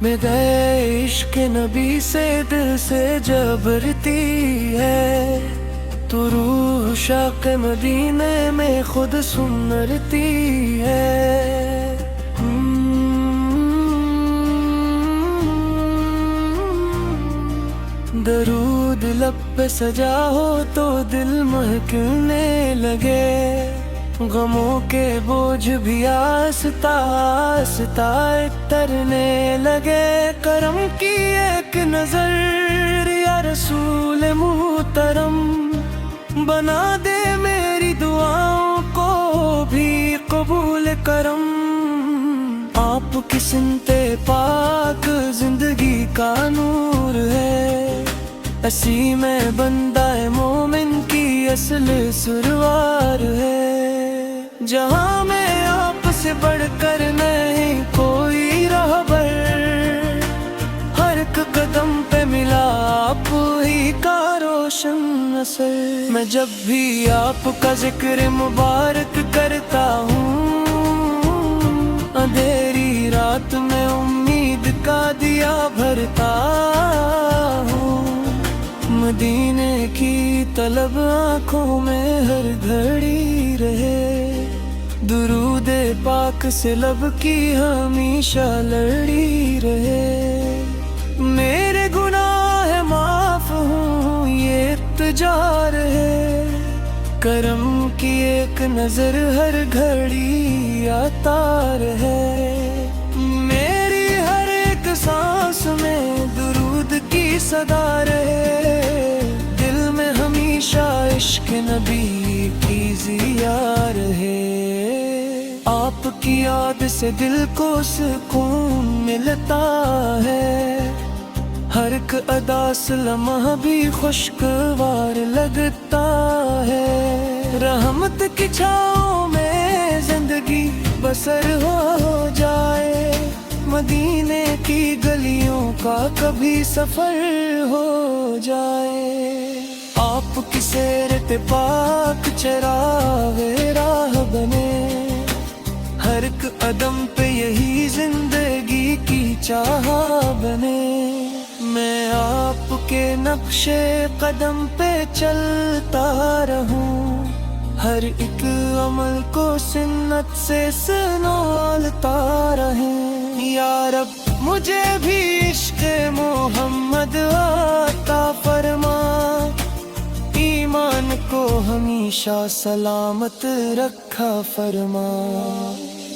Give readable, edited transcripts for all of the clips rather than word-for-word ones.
میں گئے عشق نبی سے دل سے جبرتی ہے، تو روح شوق مدینے میں خود سنرتی ہے۔ درود لب پہ سجا ہو تو دل مہکنے لگے، غموں کے بوجھ بھی آہستہ آہستہ اترنے لگے۔ کرم کی ایک نظر یا رسول محترم، بنا دے میری دعاؤں کو بھی قبول کرم۔ آپ کی سمت پاک زندگی کا نور ہے، اسی میں بندہ مومن کی اصل سروار ہے۔ جہاں میں آپ سے بڑھ کر نہیں کوئی رہبر، ہر ایک قدم پہ ملا آپ ہی کا روشن اثر۔ میں جب بھی آپ کا ذکر مبارک کرتا ہوں، اندھیری رات میں امید کا دیا بھرتا ہوں۔ مدینے کی طلب آنکھوں میں ہر گھڑی رہے، درود پاک سے لب کی ہمیشہ لڑی رہے۔ میرے گناہ معاف ہوں یہ التجا رہے، کرم کی ایک نظر ہر گھڑی آتا رہے۔ میری ہر ایک سانس میں درود کی صدا رہے، دل میں ہمیشہ عشق نبی کی ضیا رہے۔ آپ کی یاد سے دل کو سکون ملتا ہے، ہر ایک ادا سے لمحہ بھی خوشگوار لگتا ہے۔ رحمت کی چھاؤں میں زندگی بسر ہو جائے، مدینے کی گلیوں کا کبھی سفر ہو جائے۔ آپ کی سیرت پاک چراغ راہ بنے، ہر ایک قدم پہ یہی زندگی کی چاہ بنے۔ میں آپ کے نقش قدم پہ چلتا رہوں، ہر ایک عمل کو سنت سے سنوالتا رہے۔ یا رب مجھے بھی عشق محمد عطا فرما، ایمان کو ہمیشہ سلامت رکھا فرما۔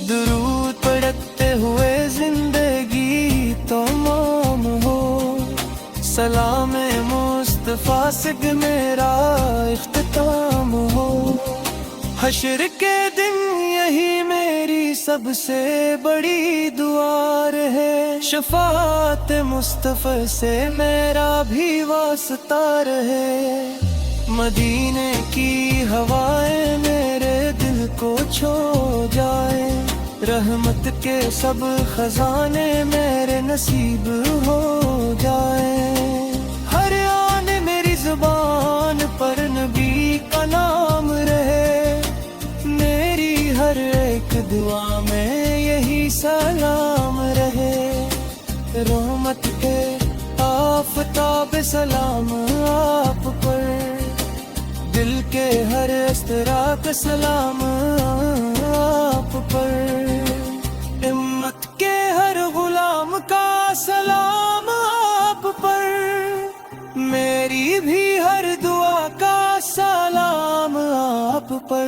درود پڑھتے ہوئے زندگی تمام ہو، سلام مصطفیٰ سے میرا اختتام ہو۔ حشر کے دن یہی میری سب سے بڑی دعا رہے، شفاعت مصطفیٰ سے میرا بھی واسطہ رہے۔ مدینے کی ہوائیں میرے دل کو چھو جائے، رحمت کے سب خزانے میرے نصیب ہو جائے۔ ہر آن میری زبان پر نبی کا نام رہے، میری ہر ایک دعا میں یہی سلام رہے۔ رحمت کے آفتاب سلام آپ پر، دل کے ہر استراق سلام آپ پر، ہمت کے ہر غلام کا سلام آپ پر، میری بھی ہر دعا کا سلام آپ پر۔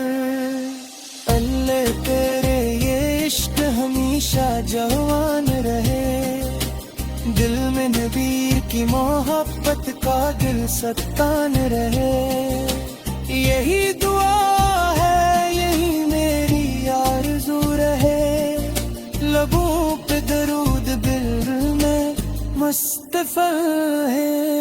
اللہ تیرے یہ عشق ہمیشہ جوان رہے، دل میں نبی کی محبت کا دل ستان رہے۔ یہی دعا ہے یہی میری آرزو رہے، لبوں پہ درود دل میں مصطفیٰ ہے۔